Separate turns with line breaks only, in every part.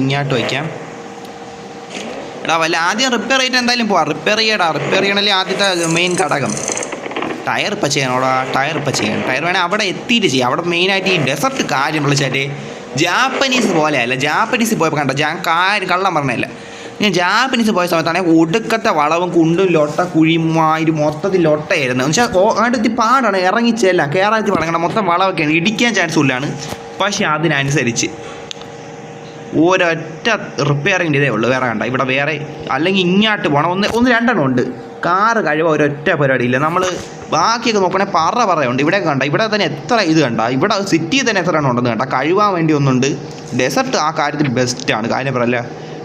ഇങ്ങോട്ട് വയ്ക്കാം. എടാ വല്ല ആദ്യം റിപ്പയർ ചെയ്തിട്ട് എന്തായാലും പോവാം. റിപ്പയർ ചെയ്യണല്ലേ ആദ്യത്തെ മെയിൻ ഘടകം. ടയർ ഇപ്പം ചെയ്യണോടാ, ടയർ വേണേൽ അവിടെ എത്തിയിട്ട് ചെയ്യാം. അവിടെ മെയിനായിട്ട് ഈ ഡെസർട്ട് കാര്യം വിളിച്ചാൽ ജാപ്പനീസ് പോലെയല്ല. ജാപ്പനീസ് പോയപ്പോൾ കണ്ടോ, കള്ളം പറഞ്ഞതല്ല, ഞാൻ ജാപ്പനീസ് പോയ സമയത്താണെങ്കിൽ ഒടുക്കത്തെ വളവും കുണ്ടും ലൊട്ട കുഴിയുമായിട്ട് മൊത്തത്തിൽ ലൊട്ടയായിരുന്നു. എന്ന് വെച്ചാൽ അടുത്ത് പാടാണ്, ഇറങ്ങിച്ചെല്ലാം കയറാത്തി പടങ്ങണം, മൊത്തം വളമൊക്കെയാണ്, ഇടിക്കാൻ ചാൻസ് ഉള്ളതാണ്. പക്ഷേ അതിനനുസരിച്ച് ഒരൊറ്റ റിപ്പയറിങ് ഇതേ ഉള്ളൂ, വേറെ കണ്ട ഇവിടെ വേറെ. അല്ലെങ്കിൽ ഇങ്ങോട്ട് പോകണം, ഒന്ന് രണ്ടെണ്ണം ഉണ്ട്. കാറ് കഴിവ് ഒരൊറ്റ പരിപാടിയില്ല. നമ്മൾ ബാക്കിയൊക്കെ നോക്കണമെങ്കിൽ പറയുണ്ട്. ഇവിടെ കണ്ട, ഇവിടെ തന്നെ എത്ര ഇത് കണ്ട, ഇവിടെ സിറ്റിയിൽ തന്നെ എത്ര എണ്ണം ഉണ്ടെന്ന് കണ്ട. കഴിവാൻ വേണ്ടി ഒന്നുണ്ട്. ഡെസർട്ട് ആ കാര്യത്തിൽ ബെസ്റ്റാണ്. കാര്യം പറയല്ല,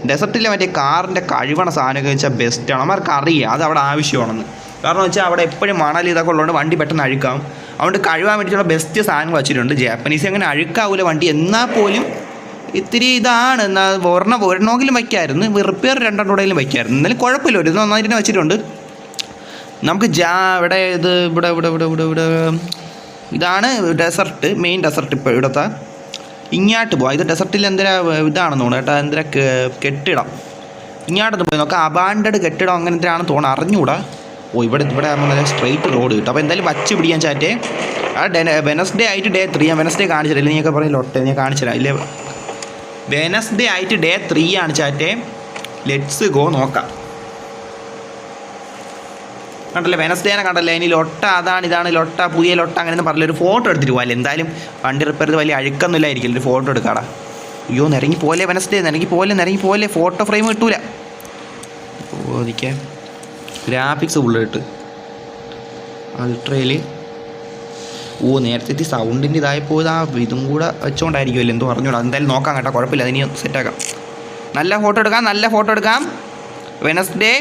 ഡെസർട്ടിലെ മറ്റേ കാറിൻ്റെ കഴിവണ സാധനമൊക്കെ വെച്ചാൽ ബെസ്റ്റാണ്. അവർക്ക് അറിയാം അത് അവിടെ ആവശ്യമാണെന്ന്. കാരണം വെച്ചാൽ അവിടെ എപ്പോഴും മണൽ ഇതൊക്കെ ഉള്ളതുകൊണ്ട് വണ്ടി പെട്ടെന്ന് അഴുക്കാം. അതുകൊണ്ട് കഴിവാൻ വേണ്ടിയിട്ടുള്ള ബെസ്റ്റ് സാധനങ്ങൾ വെച്ചിട്ടുണ്ട്. ജാപ്പനീസ് അങ്ങനെ അഴുക്കാവൂല വണ്ടി, എന്നാൽ പോലും ഇത്തിരി ഇതാണ്. എന്നാൽ ഒരെണ്ണമെങ്കിലും വയ്ക്കായിരുന്നു, റിപ്പയർ രണ്ടെണ്ണോടെങ്കിലും വയ്ക്കായിരുന്നു. എന്നാലും കുഴപ്പമില്ല, ഒരു നന്നായിട്ട് വെച്ചിട്ടുണ്ട്. നമുക്ക് ഇവിടെ ഇവിടെ ഇതാണ് ഡെസർട്ട്, മെയിൻ ഡെസർട്ട്. ഇപ്പോൾ ഇവിടുത്തെ ഇങ്ങോട്ട് പോവാം. ഇത് ഡെസർട്ടിൽ എന്തിനാ ഇതാണെന്ന് തോന്നുന്നു കേട്ടോ, എന്തിനാ കെട്ടിടം. ഇങ്ങോട്ടൊന്ന് പോയി നോക്കാം, അബാൻഡഡ് കെട്ടിടം അങ്ങനെ എന്തിനാണെന്ന് തോന്നുന്നു, അറിഞ്ഞുകൂടാ. ഇവിടെ നല്ല സ്ട്രെയിറ്റ് റോഡ് കിട്ടും. അപ്പോൾ എന്തായാലും വച്ച് പിടിക്കാൻ ചാറ്റേ. വെനസ്ഡേ ആയിട്ട് ഡേ 3 ഞാൻ വെനസ്ഡേ കാണിച്ചില്ല, നീയൊക്കെ പറയും ലൊട്ടെ, ഞാൻ കാണിച്ചില്ല ഇല്ലേ. വെനസ്ഡേ ആയിട്ട് ഡേ 3 ആണ് ചാറ്റേ. ലെറ്റ്സ് ഗോ നോക്കാം. കണ്ടല്ലേ വെനസ്ഡേനെ കണ്ടല്ലേ. ഇനി ലൊട്ട ഇതാണ് ലൊട്ട, പുതിയ ലൊട്ട അങ്ങനെ പറഞ്ഞൊരു ഫോട്ടോ എടുത്തിട്ട് പോകാല്ലേ. എന്തായാലും വണ്ടി റിപ്പയർ ചെയ്ത് വലിയ അഴുക്കൊന്നുമില്ലായിരിക്കും, ഒരു ഫോട്ടോ എടുക്കാടാ. അയ്യോ നിരങ്ങി പോലെ വെനസ്ഡേ, നിരങ്ങി പോലെ ഫോട്ടോ ഫ്രെയിം കിട്ടൂല. ഓദിക്കാൻ ഗ്രാഫിക്സ് ഫുള്ളിട്ട് അൾട്രയിൽ. നേരത്തെ സൗണ്ടിൻ്റെ ഇതായപ്പോൾ ഇതും കൂടെ വെച്ചുകൊണ്ടായിരിക്കുമല്ലോ, എന്തോ അറിഞ്ഞൂടാ. എന്തായാലും നോക്കാം കേട്ടോ, കുഴപ്പമില്ല, അതിനി സെറ്റാക്കാം. നല്ല ഫോട്ടോ എടുക്കാം. വെനസ്ഡേ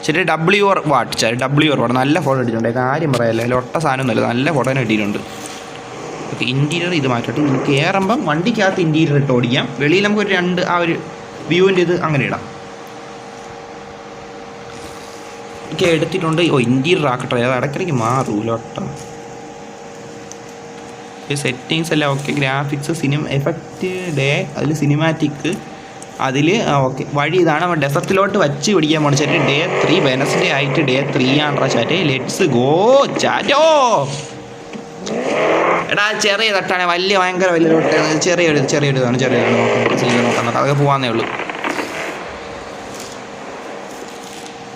ശരി. WR വാട്ട് നല്ല ഫോട്ടോ എടുത്തിട്ടുണ്ട്. കാര്യം പറയാമല്ലേ, ലൊട്ട സാധനമൊന്നുമല്ല, നല്ല ഫോട്ടോ തന്നെ കിട്ടിയിട്ടുണ്ട്. ഓക്കെ, ഇൻറ്റീരിയർ ഇത് മാറ്റിട്ട് നമുക്ക് കയറുമ്പം വണ്ടിക്കകത്ത് ഇൻറ്റീരിയർ ഇട്ട് ഓടിക്കാം. വെളിയിൽ നമുക്കൊരു ആ ഒരു വ്യൂവിൻ്റെ ഇത് അങ്ങനെ ഇടാം. ഒക്കെ എടുത്തിട്ടുണ്ട്. ഇൻറ്റീരിയർ ആക്കട്ടെ, അത് ഇടയ്ക്കിടയ്ക്ക് മാറും ലൊട്ട. സെറ്റിങ്സ് എല്ലാം ഓക്കെ. ഗ്രാഫിക്സ്, എഫക്റ്റ് ഡേ, അതിൽ സിനിമാറ്റിക്, അതിൽ ഓക്കെ. വഴി ഇതാണ്, നമ്മൾ ഡെസർട്ടിലോട്ട് വച്ച് പിടിക്കാൻ പോകണം ചാറ്റ്. ഡേ 3 വെനസ്ഡേ ആയിട്ട് ഡേ 3 ആണോ ചാറ്റ്. Let's go ചാറ്റോ. എടാ ചെറിയ തട്ടാണ്, ഭയങ്കര വലിയ തൊട്ടാണ്. ചെറിയൊരിതാണ് നോക്കാം. അതൊക്കെ പോകാന്നേ ഉള്ളൂ.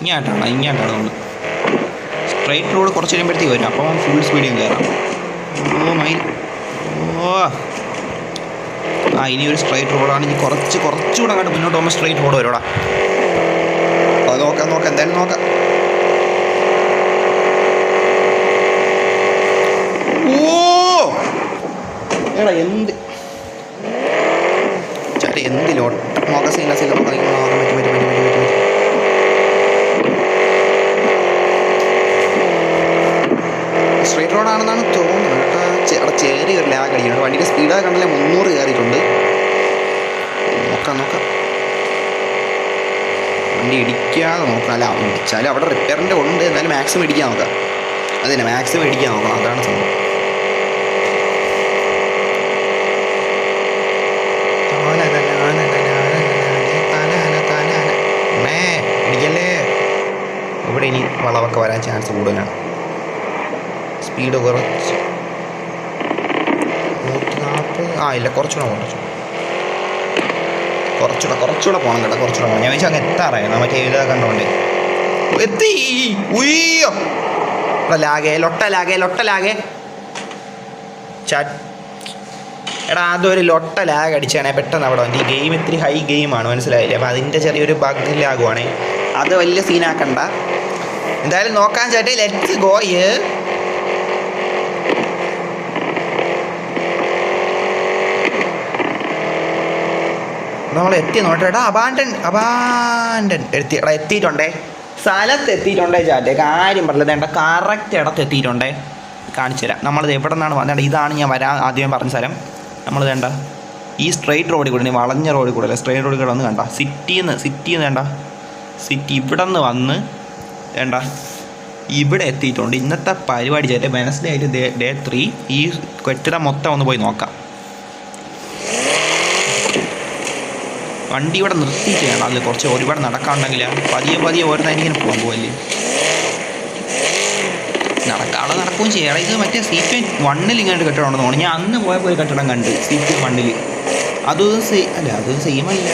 ഇങ്ങോട്ടാണ് നമ്മൾ സ്ട്രൈറ്റ് റോഡ് കുറച്ച് കഴിയുമ്പോഴത്തേക്ക് വരും. അപ്പം ഫുൾ സ്പീഡിൽ കയറാം. ഇനി ഒരു സ്ട്രൈറ്റ് റോഡാണ്. ഇനി കുറച്ചുകൂടെ അങ്ങോട്ട് മുന്നോട്ട് പോകുമ്പോൾ സ്ട്രൈറ്റ് റോഡ് വരുവാടാ. അത് നോക്കാം എന്തായാലും നോക്കാം. എടാ എന്ത് ലോട്ട് നോക്കാം. സ്ട്രൈറ്റ് റോഡാണെന്നാണ് തോന്നുന്നത് കേട്ടോ. അവിടെ ചെറിയൊരു ലാഗ് അടിക്കുന്നുണ്ട്. വണ്ടിയുടെ സ്പീഡ് കണ്ടല്ലേ 300 കയറിയിട്ടുണ്ട്. നോക്കാം വണ്ടി ഇടിക്കാതെ നോക്കാം. അല്ല ഇടിച്ചാലും അവിടെ റിപ്പയറിൻ്റെ ഉണ്ട്, എന്നാലും മാക്സിമം ഇടിക്കാൻ നോക്കാം. അതന്നെ മാക്സിമം ഇടിക്കാൻ നോക്കണം, അതാണ് സംഭവം. ഇടിക്കല്ലേ. ഇവിടെ ഇനി വളവൊക്കെ വരാൻ ചാൻസ് കൂടുതലാണ്. സ്പീഡ് കുറച്ച് 140 ഇല്ല, കുറച്ചുകൂടെ പോകണം കേട്ടോ. കുറച്ചുകൂടെ പോകണം. ഞാൻ വെച്ചാൽ അങ്ങ് എത്താറായി. മറ്റേ ഇതൊക്കെ കണ്ടോണ്ടേ എത്തി. ഉയ്യോ ലൊട്ട ലാഗേ എടാ, അതൊരു ലൊട്ട ലാഗ് അടിച്ചാണേ പെട്ടെന്ന് അവിടെ വണ്ടി. ഈ ഗെയിം ഇത്തിരി ഹൈ ഗെയിമാണ്, മനസ്സിലായില്ലേ. അപ്പോൾ അതിൻ്റെ ചെറിയൊരു ബഗ് ലാഗുവാണേ. അത് വലിയ സീനാക്കണ്ട. എന്തായാലും നോക്കാൻ ചേട്ടേ. Let's go. നമ്മൾ എത്തി നോട്ടെടാ. അബാൻഡൻ എത്തിയിട്ടുണ്ടേ. സ്ഥലത്ത് എത്തിയിട്ടുണ്ടേ ചാറ്റേ. കാര്യം പറഞ്ഞത് വേണ്ട, കറക്റ്റ് ഇടത്ത് എത്തിയിട്ടുണ്ടേ. കാണിച്ചു തരാം. നമ്മളത് എവിടെ നിന്നാണ് വന്നത്. ഇതാണ് ഞാൻ ആദ്യം പറഞ്ഞ സ്ഥലം. നമ്മൾ വേണ്ട ഈ സ്ട്രെയിറ്റ് റോഡിൽ കൂടെ, വളഞ്ഞ റോഡിൽ കൂടെ അല്ല, സ്ട്രെയിറ്റ് റോഡിൽ കൂടെ വന്ന് കണ്ട സിറ്റിന്ന് വേണ്ട. സിറ്റി ഇവിടെ നിന്ന് വന്ന് വേണ്ട ഇവിടെ എത്തിയിട്ടുണ്ട്. ഇന്നത്തെ പരിപാടി ചേട്ടൻ വെനസ്ഡേ ആയിട്ട് ഡേ 3 ഈ കെട്ടിടം മൊത്തം ഒന്ന് പോയി നോക്കാം. വണ്ടി ഇവിടെ നിർത്തി ചെയ്യണം. അതിൽ കുറച്ച് ഒരുപാട് നടക്കാനുണ്ടെങ്കിൽ പതിയെ ഓരോന്നിങ്ങനെ പോകാൻ പോകല്ലേ. നടക്കാതെ നടക്കുകയും ചെയ്യണം. ഇത് മറ്റേ CPM 1 ഇങ്ങനെ ഒരു കെട്ടിടം ഉണ്ടെന്ന് തോന്നുന്നു. ഞാൻ അന്ന് പോയപ്പോൾ ഒരു കെട്ടിടം കണ്ട് CPM 1. അത് സെയിമല്ല.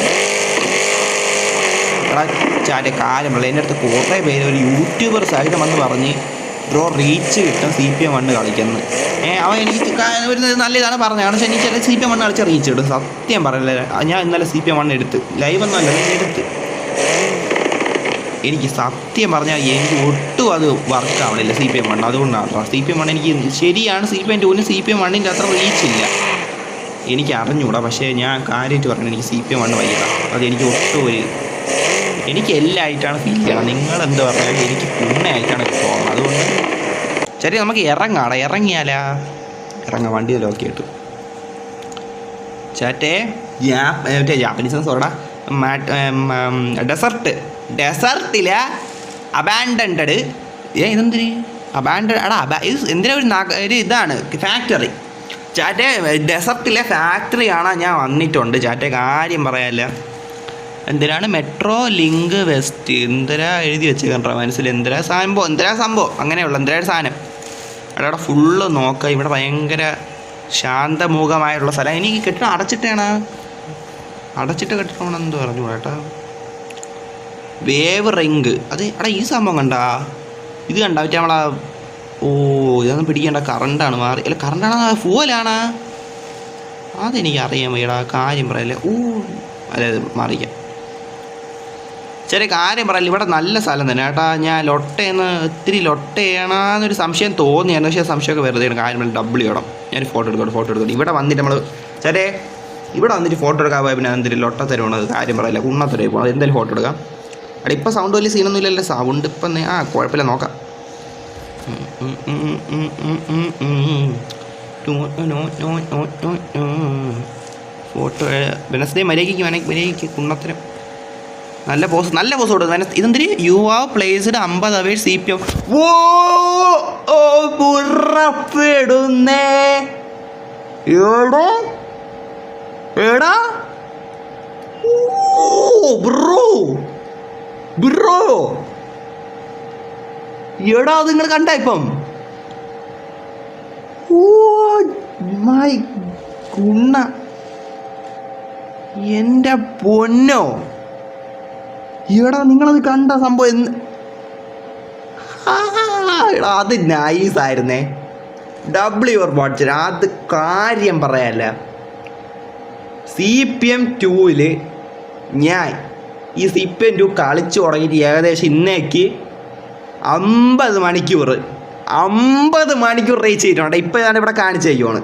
എടാ ചാൻ്റെ കാര്യമുള്ള എൻ്റെ അടുത്ത് കുറേ പേര് ഒരു യൂട്യൂബർ സഹിതം വന്ന് പറഞ്ഞ് ബ്രോ റീച്ച് കിട്ടും CPM 1 കളിക്കുന്നത്. അവൻ എനിക്ക് വരുന്നത് നല്ല ഇതാണ് പറഞ്ഞത്. കാരണം വെച്ചാൽ എനിക്ക് ചില CPM 1 കളിച്ചാൽ റീച്ച് കിട്ടും. സത്യം പറയല്ലേ, ഞാൻ ഇന്നലെ CPM 1 എടുത്ത് ലൈവൊന്നും അല്ല എടുത്ത്. എനിക്ക് സത്യം പറഞ്ഞാൽ എനിക്ക് ഒട്ടും അത് വർക്ക് ആവണില്ല CPM 1. അതുകൊണ്ടാണ് CPM 1 എനിക്ക് ശരിയാണ്. CPM 2 CPM 1 അത്ര റീച്ചില്ല. എനിക്ക് അറിഞ്ഞൂടാ. പക്ഷേ ഞാൻ കാര്യമായിട്ട് പറഞ്ഞു എനിക്ക് CPM 1 വയ്യതാണ്. അതെനിക്ക് ഒട്ടും എനിക്ക് എല്ലായിട്ടാണ് ഫീൽ ചെയ്യണം. നിങ്ങളെന്ത് പറഞ്ഞാലും എനിക്ക് പുണ്ണയായിട്ടാണ് തോന്നുന്നത്. അതുകൊണ്ട് ശരി നമുക്ക് ഇറങ്ങിയാലാ വണ്ടി ലോക്ക് ആയിട്ട് ചാറ്റേ മറ്റേ ജാപ്പനീസ് സോറടാ ഡെസർട്ടിലെ അബാൻഡൻഡ് ഇതെന്തിന് എന്തിനാ ഒരു ഇതാണ് ഫാക്ടറി ചാറ്റേ. ഡെസർട്ടിലെ ഫാക്ടറിയാണ് ഞാൻ വന്നിട്ടുണ്ട് ചാറ്റേ. കാര്യം പറയാല്ല. എന്തിനാണ് മെട്രോ ലിങ്ക് വെസ്റ്റ് എന്തരാ എഴുതി വെച്ചേക്കണ്ട മനസ്സിൽ. എന്തിനാ സംഭവം അങ്ങനെയുള്ള എന്തിനാ സാധനം. അവിടെ ഫുള്ള് നോക്കുക. ഇവിടെ ഭയങ്കര ശാന്തമുഖമായിട്ടുള്ള സ്ഥലം. എനിക്ക് കെട്ടിടം അടച്ചിട്ട് കെട്ടിടമാണെന്ന് പറഞ്ഞു കേട്ടാ. വേവ് റിങ് അത് ഈ സംഭവം കണ്ടാ. ഇത് കണ്ടാ മറ്റേ നമ്മളാ ഇതൊന്നും പിടിക്കേണ്ട. കറണ്ടാണ് മാറി. അല്ല കറണ്ടാണ് ഫുവലാണ്. അതെനിക്ക് അറിയാൻ വയ്യടാ. കാര്യം പറയല്ലേ. അതെ മാറിക്കാം. ചെറിയ കാര്യം പറയല്ല. ഇവിടെ നല്ല സ്ഥലം തന്നെ കേട്ടാ. ഞാൻ ഒത്തിരി ലൊട്ടയാണെന്നൊരു സംശയം തോന്നിയായിരുന്നു. പക്ഷേ സംശയമൊക്കെ വെറുതെ കാര്യം ഡബിൾ ചെയ്യണം. ഞാൻ ഫോട്ടോ എടുത്തോട്ടെ. ഇവിടെ വന്നിട്ട് നമ്മൾ ചെറിയ ഇവിടെ വന്നിട്ട് ഫോട്ടോ എടുക്കാൻ പോയാൽ പിന്നെ എന്തിരി ലൊട്ട തരുവാണ്. കാര്യം പറയില്ല. കുണ്ണത്തരവ് പോകും. എന്തായാലും ഫോട്ടോ എടുക്കാം. അവിടെ ഇപ്പം സൗണ്ട് വലിയ സീനൊന്നും ഇല്ലല്ലോ. സൗണ്ട് ഇപ്പം കുഴപ്പമില്ല. നോക്കാം. ഫോട്ടോ വെനസ്ഡേ മര്യാദയ്ക്ക് കുണ്ണത്തരം നല്ല പോസ് കൊടുക്കും. ഇതെന്തിരി you have placed 50 hours CPM. പുറപ്പെടുന്നേ എടാ ബ്രോ എടാ അത് നിങ്ങൾ കണ്ട ഇപ്പം. മൈ കുണ്ണ എൻ്റെ പൊന്നോ. എടാ നിങ്ങളത് കണ്ട സംഭവം എടാ അത് നൈസായിരുന്നേ. Your watts. അത് കാര്യം പറയാല്ല. CPM 2 ഞാൻ ഈ CPM 2 കളിച്ചു തുടങ്ങിയിട്ട് ഏകദേശം ഇന്നേക്ക് 50 മണിക്കൂർ റീച്ച് ചെയ്തിട്ടുണ്ട്. ഇപ്പോൾ ഞാനിവിടെ കാണിച്ചു തയ്ക്കുവാണ്.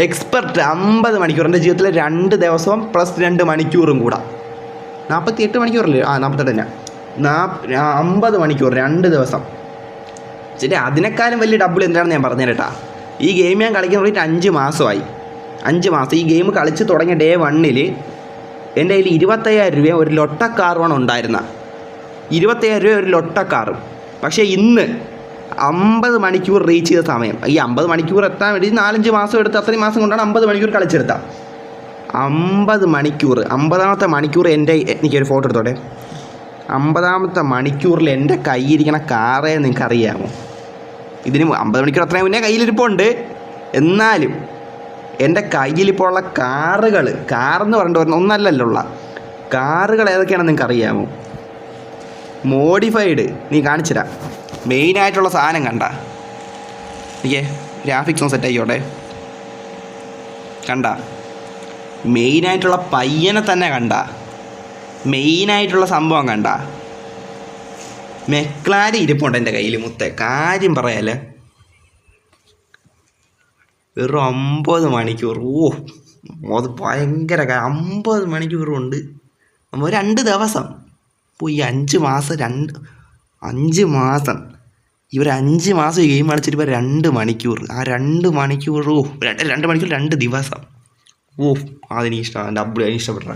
എക്സ്പെർട്ട് 50 മണിക്കൂർ. എൻ്റെ ജീവിതത്തിലെ 2 ദിവസവും പ്ലസ് 2 മണിക്കൂറും കൂടെ 48 മണിക്കൂറല്ലേ. 48 തന്നെ. 50 മണിക്കൂർ 2 ദിവസം. ശരി അതിനേക്കാളും വലിയ ഡബിൾ എന്താണെന്ന് ഞാൻ പറഞ്ഞു കേട്ടാ. ഈ ഗെയിം ഞാൻ കളിക്കാൻ വേണ്ടിയിട്ട് 5 മാസമായി. 5 മാസം. ഈ ഗെയിം കളിച്ച് തുടങ്ങിയ ഡേ 1 എൻ്റെ കയ്യിൽ 25,000 രൂപ ഒരു ലൊട്ടക്കാറുമാണ് ഉണ്ടായിരുന്ന. 25,000 രൂപ ഒരു ലൊട്ടക്കാറും. പക്ഷേ ഇന്ന് 50 മണിക്കൂർ റീച്ച് ചെയ്ത സമയം. ഈ 50 മണിക്കൂർ എത്താൻ വേണ്ടി 4-5 മാസം എടുത്ത് അത്രയും മാസം കൊണ്ടാണ് 50 മണിക്കൂർ കളിച്ചെടുത്താൽ. 50 മണിക്കൂർ 50ാമത്തെ മണിക്കൂർ എനിക്കൊരു ഫോട്ടോ എടുത്തോട്ടെ. 50ാമത്തെ മണിക്കൂറിൽ എൻ്റെ കയ്യിരിക്കണ കാറേ നിങ്ങൾക്ക് അറിയാമോ? ഇതിന് 50 മണിക്കൂർ അത്രയും മുന്നേ കയ്യിലിരിപ്പുണ്ട്. എന്നാലും എൻ്റെ കയ്യിലിപ്പോൾ ഉള്ള കാറെന്ന് പറഞ്ഞിട്ട് ഒന്നല്ലല്ലുള്ള കാറുകൾ ഏതൊക്കെയാണെന്ന് നിങ്ങൾക്ക് അറിയാമോ? മോഡിഫൈഡ് നീ കാണിച്ചുതരാം. മെയിനായിട്ടുള്ള സാധനം കണ്ട എനിക്ക് ഗ്രാഫിക്സ് ഒന്ന് സെറ്റ് ആയിക്കോട്ടെ. കണ്ട മെയിനായിട്ടുള്ള പയ്യനെ തന്നെ കണ്ട മെയിനായിട്ടുള്ള സംഭവം കണ്ട. മെക്ലാരി ഇരിപ്പുണ്ട് എൻ്റെ കയ്യിൽ മുത്തേ. കാര്യം പറയാല്ലേ. വെറും 50 മണിക്കൂർ. അത് ഭയങ്കര 50 മണിക്കൂറുണ്ട്. നമ്മൾ 2 ദിവസം പോയി 5 മാസം ഇവർ 5 മാസം ഈ ഗെയിം കളിച്ചിട്ട് ഇപ്പോൾ 2 മണിക്കൂർ. ആ 2 മണിക്കൂർ 2 മണിക്കൂർ 2 ദിവസം. അതെനിക്ക് ഇഷ്ടമാണ്. ഡബിൾ ഇഷ്ടപ്പെട്ട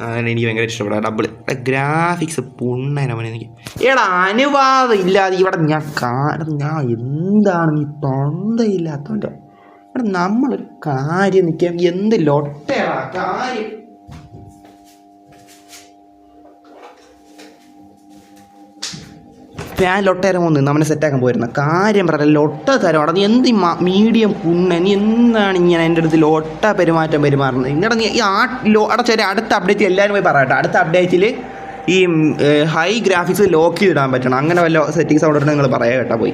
അങ്ങനെ എനിക്ക് ഭയങ്കര ഇഷ്ടപ്പെടാം ഡബിൾ. ഗ്രാഫിക്സ് പുണ്ണനവനെ എനിക്ക്. എടാ അനുവാദം ഇല്ലാതെ ഇവിടെ ഞാൻ എന്താണ് ഈ തൊണ്ടയില്ലാത്തവൻ്റെ. എടാ നമ്മളൊരു കാര്യം നിൽക്കാൻ എന്ത് ലൊട്ടയാ കാര്യം. ഞാൻ ലൊട്ടേരം ഒന്ന് നമ്മളെ സെറ്റാക്കാൻ പോയിരുന്ന കാര്യം പറയാം. ലൊട്ട തരം അവിടെ നീ എന്ത് മീഡിയം കുണ്ണ നീ എന്താണ് ഇങ്ങനെ എൻ്റെ അടുത്ത് ലൊട്ട പെരുമാറുന്നത്. ഇങ്ങടെ നീ ഈ അടച്ചൊരു അടുത്ത അപ്ഡേറ്റ് എല്ലാവരും പോയി പറയട്ടെ. അടുത്ത അപ്ഡേറ്റിൽ ഈ ഹൈ ഗ്രാഫിക്സ് ലോക്ക് ചെയ്തിടാൻ പറ്റണം. അങ്ങനെ വല്ല സെറ്റിങ്സ് അവിടെ നിങ്ങൾ പറയാം കേട്ടോ പോയി.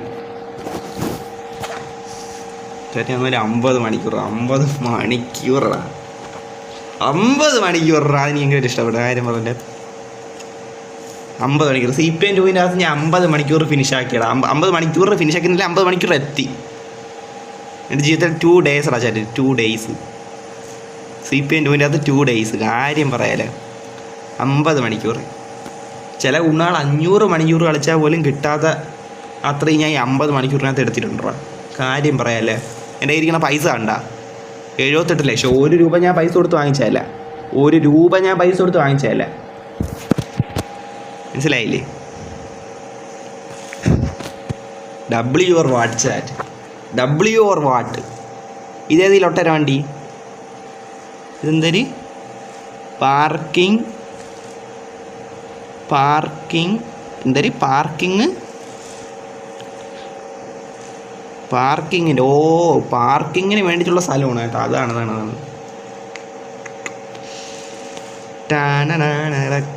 ചേട്ടാ ഒരു 50 മണിക്കൂറാ 50 മണിക്കൂറാ അതിന് ഭയങ്കര ഇഷ്ടപ്പെട്ട കാര്യം പറഞ്ഞ 50 മണിക്കൂർ. CPM 2-ൻ്റെ അകത്ത് ഞാൻ 50 മണിക്കൂർ ഫിനിഷ് ആക്കിയടാ. 50 മണിക്കൂർ ഫിനിഷ് ആക്കിയില്ല, 50 മണിക്കൂർ എത്തി. എൻ്റെ ജീവിതത്തിൽ 2 days അടാ ചേട്ടൻ, 2 days. CPM 2-ൻ്റെ അകത്ത് 2 days. കാര്യം പറയാലേ 50 മണിക്കൂർ. ചില ഉണ്ണാൾ 500 മണിക്കൂർ കളിച്ചാൽ പോലും കിട്ടാത്ത അത്രയും ഞാൻ 50 മണിക്കൂറിനകത്ത് എടുത്തിട്ടുണ്ടോ. കാര്യം പറയാല്ലേ. എൻ്റെ ഇരിക്കുന്ന പൈസ കണ്ട 78 ലക്ഷം. 1 രൂപ ഞാൻ പൈസ കൊടുത്ത് വാങ്ങിച്ചതല്ല. 1 രൂപ ഞാൻ പൈസ കൊടുത്ത് വാങ്ങിച്ചതല്ല. മനസ്സിലായില്ലേ? WR ഇതേത് ലൊട്ടര വണ്ടി? ഇതെന്തൊരു പാർക്കിങ്ങിൻ്റെ പാർക്കിങ്ങിന് വേണ്ടിയിട്ടുള്ള സ്ഥലമാണ് കേട്ടോ. അതാണ്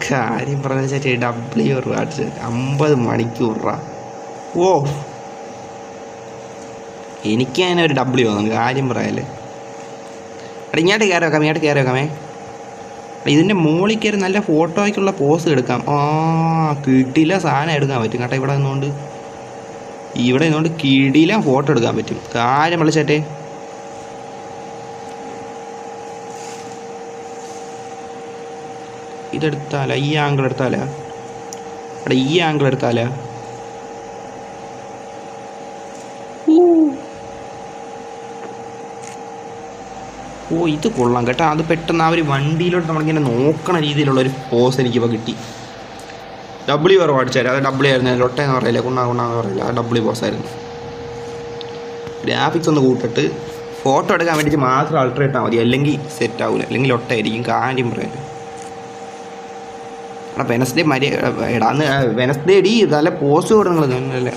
കാര്യം പറഞ്ഞ ചേച്ചി WR 50 മണിക്കൂറാ. എനിക്ക് തന്നെ ഒരു W തോന്നുന്നു. കാര്യം പറയാല്ലേ. എടാ ഇങ്ങോട്ട് കയറി വെക്കാമേ. ഇതിൻ്റെ മുകളിൽ കയറി നല്ല ഫോട്ടോയ്ക്കുള്ള പോസ് എടുക്കാം. കിടില സാധനം എടുക്കാൻ പറ്റും കേട്ടോ. ഇവിടെ നിന്നുകൊണ്ട് കിടില ഫോട്ടോ എടുക്കാൻ പറ്റും. കാര്യം വിളിച്ചേട്ടെ. ഇതെടുത്താല ഈ ആംഗിൾ എടുത്താല ഇത് കൊള്ളാം കേട്ടോ. അത് പെട്ടെന്ന് ആ ഒരു വണ്ടിയിലോട്ട് നമ്മളിങ്ങനെ നോക്കണ രീതിയിലുള്ളൊരു പോസ് എനിക്കിപ്പോൾ കിട്ടി. WR അടിച്ചാൽ അത് W ആയിരുന്നു. ലൊട്ടയെന്ന് പറയില്ല, കുണ്ണാന്ന് പറയില്ല. ആ W പോസായിരുന്നു. ഗ്രാഫിക്സ് ഒന്ന് കൂട്ടിട്ട് ഫോട്ടോ എടുക്കാൻ വേണ്ടിയിട്ട് മാത്രം അൾട്രേറ്റ് ആൽ മതി. അല്ലെങ്കിൽ സെറ്റ് ആവില്ല, അല്ലെങ്കിൽ ലൊട്ടയായിരിക്കും. കാര്യം പറയാൻ വെനസ്ഡേ വെനസ്ഡേ അടി നല്ല പോസ്റ്റ് കൊടുക്കുന്നത് അല്ലേ.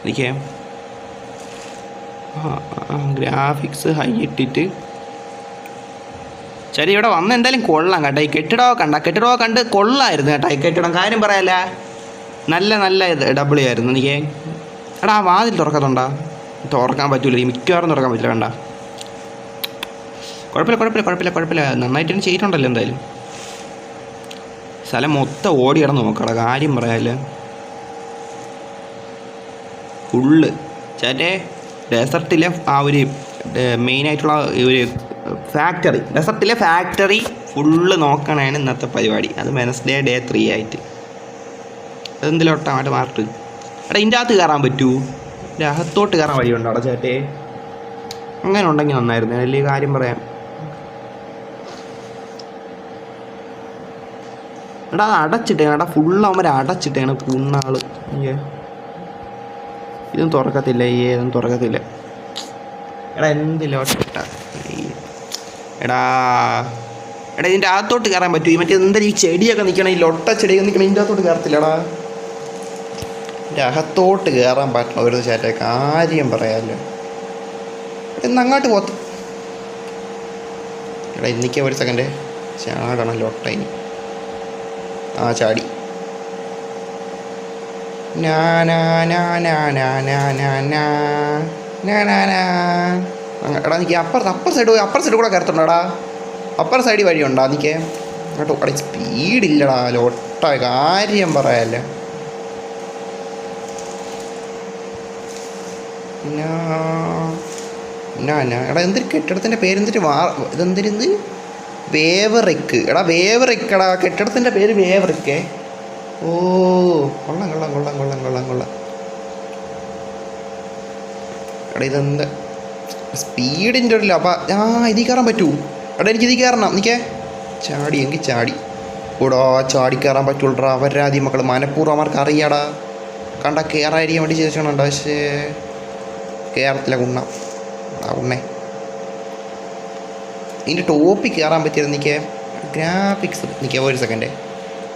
എനിക്ക് ഗ്രാഫിക്സ് ഹൈ ഇട്ടിട്ട് ശരി. ഇവിടെ വന്ന് എന്തായാലും കൊള്ളാം കേട്ടോ. ഈ കെട്ടിടമൊക്കെ കണ്ട് കൊള്ളായിരുന്നു കേട്ടോ. ഈ കെട്ടിടം കാര്യം പറയാല്ല നല്ല W ആയിരുന്നു. എനിക്ക് എടാ ആ വാതിൽ തുറക്കാൻ പറ്റൂല. ഈ മിക്കവാറും തുറക്കാൻ പറ്റില്ല. കണ്ട കുഴപ്പമില്ല. നന്നായിട്ട് തന്നെ ചെയ്തിട്ടുണ്ടല്ലോ. എന്തായാലും സ്ഥലം മൊത്തം ഓടി കിടന്ന് നോക്കടാ. കാര്യം പറയാല്ലേ ഫുള്ള് ചേട്ടേ. ഡെസർട്ടിലെ ആ ഒരു മെയിനായിട്ടുള്ള ഒരു ഡെസർട്ടിലെ ഫാക്ടറി ഫുള്ള് നോക്കണതാണ് ഇന്നത്തെ പരിപാടി. അത് വെനസ്ഡേ ഡേ 3 ആയിട്ട്. അതെന്തിലോട്ടാ മാർട്ട്. എടാ ഇതിൻ്റെ അകത്ത് കയറാൻ പറ്റൂ? ഇതിൻ്റെ അകത്തോട്ട് കയറാൻ വഴിയുണ്ടോ അവിടെ ചേട്ടേ? അങ്ങനെ ഉണ്ടെങ്കിൽ നന്നായിരുന്നു. വലിയ കാര്യം പറയാം. എടാ അത് അടച്ചിട്ടേണ്. ഫുള്ള് അവന്മാർ അടച്ചിട്ടേണ് കുന്നാള്. ഇതൊന്നും തുറക്കത്തില്ല. എടാ എന്തിലോട്ട എടാ ഇതിൻ്റെ അകത്തോട്ട് കയറാൻ പറ്റും. മറ്റേ എന്തായാലും ഈ ചെടിയൊക്കെ നിൽക്കണം, ഈ ലൊട്ട ചെടിയൊക്കെ നിൽക്കണം. ഇതിൻ്റെ അകത്തോട്ട് കയറത്തില്ലടാ. ഇതിൻ്റെ അകത്തോട്ട് കയറാൻ പറ്റണം ഒരു ചേട്ടേ. കാര്യം പറയാമല്ലോ. എന്നങ്ങോട്ട് പോത്ത്. എടാ ഇന്നിക്ക ഒരു സെക്കൻഡ് ചാടണം ലൊട്ട. ഇനി ചാടി. എടാ എനിക്ക് അപ്പർ സൈഡ് കൂടെ കയറത്തുണ്ടോടാ. അപ്പർ സൈഡിൽ വഴിയുണ്ടോ? എനിക്ക് കേട്ടോ. അവിടെ സ്പീഡില്ലടാ ലൊട്ട. കാര്യം പറയാല്ലേ. എടാ എന്തൊരു കെട്ടിടത്തിൻ്റെ പേരെന്തിട്ട് വേവറിക്ക്. എടാ വേവറിക്കടാ കെട്ടിടത്തിൻ്റെ പേര്. വേവറിക്കേ. ഓ കൊള്ളാം കൊള്ളാം കൊള്ളാം കൊള്ളാം കൊള്ളാം കൊള്ളാം. എടാ ഇതെന്താ സ്പീഡിൻ്റെ ഒരു അപ്പം ഇതിൽ കയറാൻ പറ്റൂ? എടാ എനിക്കിതിൽ കയറണം. എനിക്കേ ചാടി എങ്കിൽ ചാടി ഓടാ, ചാടി കയറാൻ പറ്റുള്ളൂടാ. അവരാതി മക്കൾ മനഃപൂർവ്വം അവർക്ക് അറിയാടാ. കണ്ട കയറായിരിക്കാൻ വേണ്ടി ചോദിച്ചോണ്ടോ, പക്ഷേ കയറത്തില്ല കുണ്ണ ഉണ്ണേ. ഇതിൻ്റെ ടോപ്പിൽ കയറാൻ പറ്റിയത് എനിക്ക് ഗ്രാഫിക്സ് നിൽക്കുക. ഒരു സെക്കൻഡ്.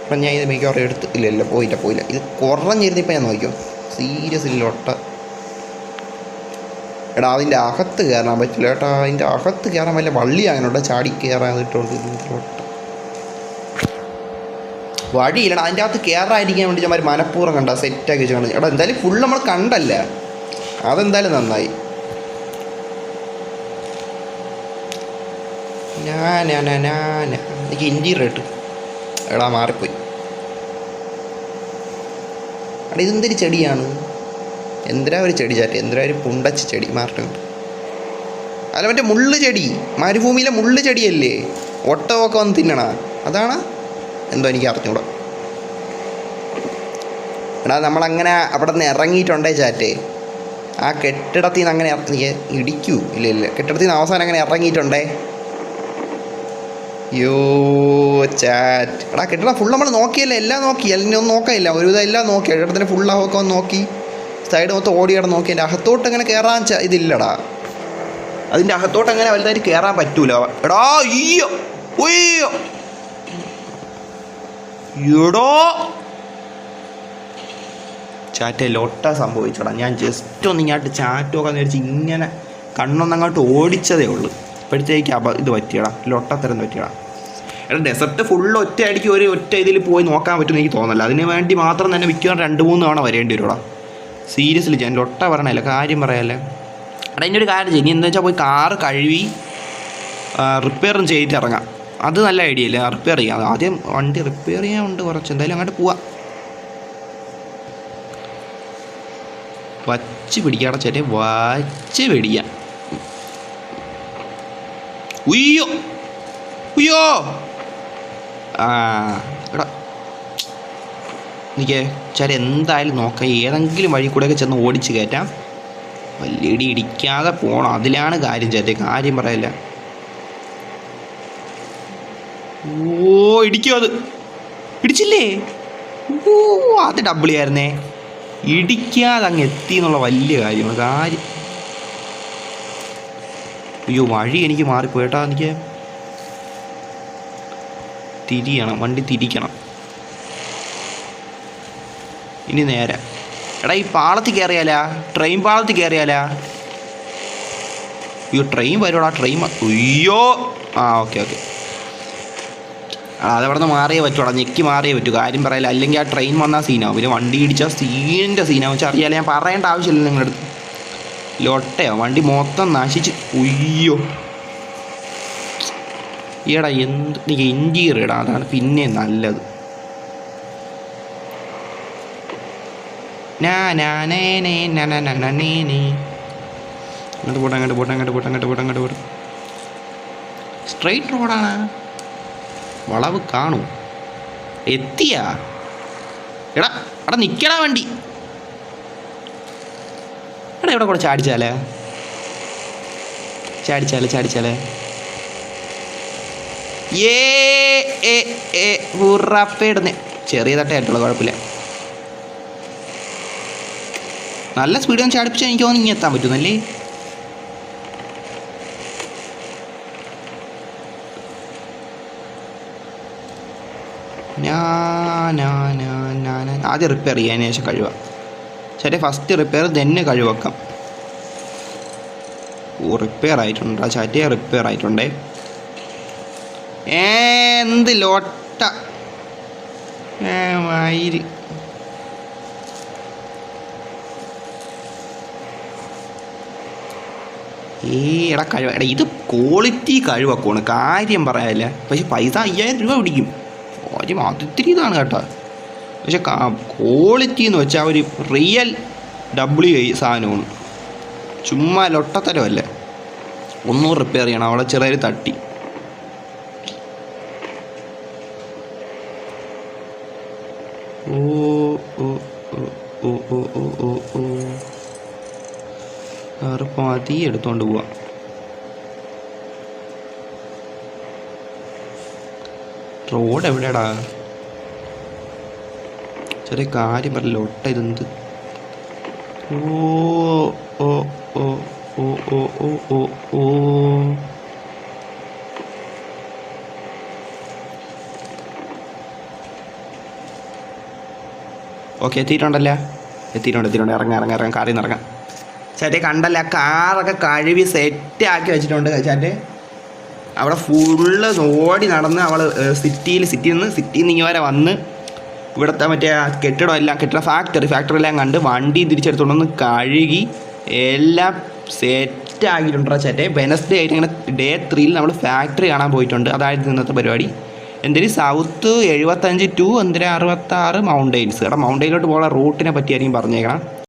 അപ്പം ഞാൻ ഇത് മിക്കവാറും എടുത്ത് ഇല്ല പോയില്ല. ഇത് കുറഞ്ഞിരുന്നിപ്പോൾ ഞാൻ നോക്കിയോ സീരിയസ് ഇല്ലോട്ട. എടാ അതിൻ്റെ അകത്ത് കയറാൻ പറ്റില്ല കേട്ടോ. അതിൻ്റെ അകത്ത് കയറാൻ വല്ല വള്ളി അങ്ങനെയുണ്ടോ ചാടി കയറാൻ ഇട്ടോട്ട് വഴിയില്ലടാ. അതിൻ്റെ അകത്ത് കയറാതിരിക്കാൻ വേണ്ടി ഞാൻ മനഃപൂർവ്വം കണ്ട സെറ്റാക്കി വെച്ച് കണ്ടു. എടാ എന്തായാലും ഫുൾ നമ്മൾ കണ്ടല്ല, അതെന്തായാലും നന്നായി. എനിക്ക് ഇൻറ്റീരിയർ ഇട്ട് എടാ മാറിപ്പോയി. എടാ ഇതെന്തൊരു ചെടിയാണ്? എന്തിനാ ഒരു ചെടി ചാറ്റ്? എന്തിനാ ഒരു പുണ്ടച്ച് ചെടി മാറിട്ടുണ്ട്? അല്ല മറ്റേ മുള്ളു ചെടി, മരുഭൂമിയിലെ മുള്ളു ചെടിയല്ലേ ഒട്ടകമൊക്കെ വന്ന് തിന്നണ? അതാണ് എന്തോ എനിക്ക് അറിഞ്ഞൂടാ. എടാ നമ്മളങ്ങനെ അവിടെ നിന്ന് ഇറങ്ങിയിട്ടുണ്ടേ ചാറ്റേ. ആ കെട്ടിടത്തിൽ നിന്ന് അങ്ങനെ ഇടിക്കൂ ഇല്ല കെട്ടിടത്തിൽ നിന്ന് അവസാനം അങ്ങനെ ഇറങ്ങിയിട്ടുണ്ടേ. യോ ചാറ്റ് എടാ കെട്ടിടം ഫുൾ നമ്മൾ നോക്കിയല്ലേ? എല്ലാം നോക്കി, എല്ലാം ഒന്നും നോക്കാനില്ല. ഒരുവിധം എല്ലാം നോക്കി. കെട്ടിടത്തിൻ്റെ ഫുള്ളാവൊക്കെ ഒന്ന് നോക്കി, സൈഡ് മൊത്തം ഓടിയിടം നോക്കി. അതിൻ്റെ അകത്തോട്ട് അങ്ങനെ കയറാൻ ഇതില്ലടാ. അതിൻ്റെ അകത്തോട്ട് അങ്ങനെ വലുതായിട്ട് കയറാൻ പറ്റൂല. എടാ അയ്യോ ഒയ്യോ എടോ ചാറ്റ ലൊട്ട സംഭവിച്ചോടാ. ഞാൻ ജസ്റ്റ് ഒന്ന് ഇങ്ങോട്ട് ചാറ്റൊക്കെ മേടിച്ച് ഇങ്ങനെ കണ്ണൊന്നങ്ങോട്ട് ഓടിച്ചതേ ഉള്ളൂ. ഇപ്പോഴത്തേക്ക് ഇത് പറ്റിയടാ, ലൊട്ടത്തരം പറ്റിയടാ. എടാ ഡെസർട്ട് ഫുള്ള് ഒറ്റയടിക്ക് ഒറ്റ ഇതിൽ പോയി നോക്കാൻ പറ്റുമെന്ന് എനിക്ക് തോന്നുന്നില്ല. അതിന് വേണ്ടി മാത്രം തന്നെ മിക്കവാറും 2-3 തവണ വരേണ്ടി വരുവാ. സീരിയസ്ലി ഞാൻ ലൊട്ട പറയണല്ലേ, കാര്യം പറയാല്ലേ. എടാ ഇനി ഒരു കാര്യം ചെയ്യും. ഇനി എന്താ വെച്ചാൽ പോയി കാറ് കഴുകി റിപ്പയറും ചെയ്തിട്ട് ഇറങ്ങാം. അത് നല്ല ഐഡിയ അല്ലേ? റിപ്പയർ ചെയ്യാം. ആദ്യം വണ്ടി റിപ്പയർ ചെയ്യാനുണ്ട് കുറച്ച്. എന്തായാലും അങ്ങോട്ട് പോവാം. വച്ച് പിടിക്കാടെ ചേട്ടേ, വച്ച് പിടിക്കാം. ഉയ്യോ ഉയ്യോ എടാ എനിക്ക് ചേട്ടൻ എന്തായാലും നോക്കാം. ഏതെങ്കിലും വഴി കൂടെയൊക്കെ ചെന്ന് ഓടിച്ച് കയറ്റാം. വലിയ ഇടി ഇടിക്കാതെ പോകണം, അതിലാണ് കാര്യം ചേട്ടേ. കാര്യം പറയല്ല. ഓ ഇടിക്കും, അത് ഇടിച്ചില്ലേ? ഓ അത് ഡബിളിയായിരുന്നേ. ഇടിക്കാതെ അങ്ങ് എത്തി എന്നുള്ള വലിയ കാര്യമാണ് കാര്യം. അയ്യോ വഴി എനിക്ക് മാറിപ്പോയിട്ടാ. എനിക്ക് തിരിയണം, വണ്ടി തിരിക്കണം. ഇനി നേരെ എടാ ഈ പാളത്തിൽ കയറിയാലാ? ട്രെയിൻ പാളത്തിൽ കയറിയാലാ? അയ്യോ ട്രെയിൻ വരുവാടാ. ട്രെയിൻ അയ്യോ ഓക്കെ അതവിടെ നിന്ന് മാറിയേ പറ്റുവാടാ. ഞെക്കി മാറിയേ പറ്റൂ. കാര്യം പറയില്ല, അല്ലെങ്കിൽ ആ ട്രെയിൻ വന്നാൽ സീനാവും. പിന്നെ വണ്ടി ഇടിച്ചാൽ സീനിൻ്റെ സീനാവും വെച്ചാൽ അറിയാലോ. ഞാൻ പറയേണ്ട ആവശ്യമില്ല നിങ്ങളുടെ അടുത്ത്. ലൊട്ടയോ വണ്ടി മൊത്തം നശിച്ച്. ഉയ്യോ ഈടാ എന്ത് ഇൻറ്റീരിയർ ഇടാ, അതാണ് പിന്നെ നല്ലത്. അങ്ങോട്ട് പോട്ടെ. സ്ട്രെയിറ്റ് റോഡാണ്, വളവ് കാണൂ. എത്തിയാ എടാ നിൽക്കടാ വണ്ടി. എടാ ഇവിടെ കൂടെ ചാടിച്ചാലേ ഉറപ്പിടുന്നേ. ചെറിയ തട്ടയായിട്ടുള്ള കുഴപ്പമില്ല. നല്ല സ്പീഡ് ഒന്ന് ചാടിപ്പിച്ചാൽ എനിക്ക് തോന്നുന്നു ഇനി എത്താൻ പറ്റുന്നല്ലേ. ആദ്യം റിപ്പയർ ചെയ്യാൻ ശേഷം കഴിവാം. ചേട്ടാ ഫസ്റ്റ് റിപ്പയർ തന്നെ കഴിവെക്കാം. റിപ്പയർ ആയിട്ടുണ്ട് ചാറ്റേ, റിപ്പയർ ആയിട്ടുണ്ടേ. എന്ത് ലോട്ട മയിര്. എടാ കഴിവ എടാ ഇത് ക്വാളിറ്റി കഴിവൊക്കെയാണ്, കാര്യം പറയാനില്ല. പക്ഷെ പൈസ 5000 രൂപ പിടിക്കും. കാര്യം അതിത്തിരി ഇതാണ് കേട്ടോ. പക്ഷെ ക്വാളിറ്റി എന്ന് വെച്ചാൽ ഒരു റിയൽ WI സാധനമാണ്. ചുമ്മാ ലൊട്ടത്തരമല്ലേ. 100 റിപ്പയർ ചെയ്യണം, അവിടെ ചെറിയൊരു തട്ടി. ഓ ഓ ഓ ഓ ഓ ഓ ഓ ഓ കാറ് പതി എടുത്തോണ്ട് പോവാ. റോഡ് എവിടെയാടാ? ചെറിയ കാര്യം പറയല്ലോ, ഒട്ട ഇതെന്ത്? ഓ ഓ ഓ ഓ ഓ ഓ ഓ ഓ ഓക്കെ, എത്തിയിട്ടുണ്ടല്ലേ? എത്തിയിട്ടുണ്ട്. ഇറങ്ങാം കാറിൽ നിന്ന് ഇറങ്ങാം. ചേട്ടേ കണ്ടല്ല, കാറൊക്കെ കഴുകി സെറ്റാക്കി വെച്ചിട്ടുണ്ട് ചേട്ടേ. അവിടെ ഫുള്ള് ഓടി നടന്ന് അവൾ സിറ്റിയിൽ നിന്ന് ഇങ്ങനെ വരെ വന്ന് ഇവിടുത്തെ മറ്റേ കെട്ടിട ഫാക്ടറി എല്ലാം കണ്ട് വണ്ടി തിരിച്ചെടുത്തുകൊണ്ടൊന്ന് കഴുകി എല്ലാം സെറ്റാക്കിയിട്ടുണ്ടോ ചേട്ടേ. വെനസ്ഡേ ആയിട്ട് ഇങ്ങനെ ഡേ 3 നമ്മൾ ഫാക്ടറി കാണാൻ പോയിട്ടുണ്ട്. അതായത് ഇന്നത്തെ പരിപാടി. എന്തിന് സൗത്ത് 75 to 66 മൗണ്ടെയിൻസ്. മൗണ്ടെയിലോട്ട് പോകുന്ന റൂട്ടിനെ പറ്റിയായിരിക്കും പറഞ്ഞേക്കണം.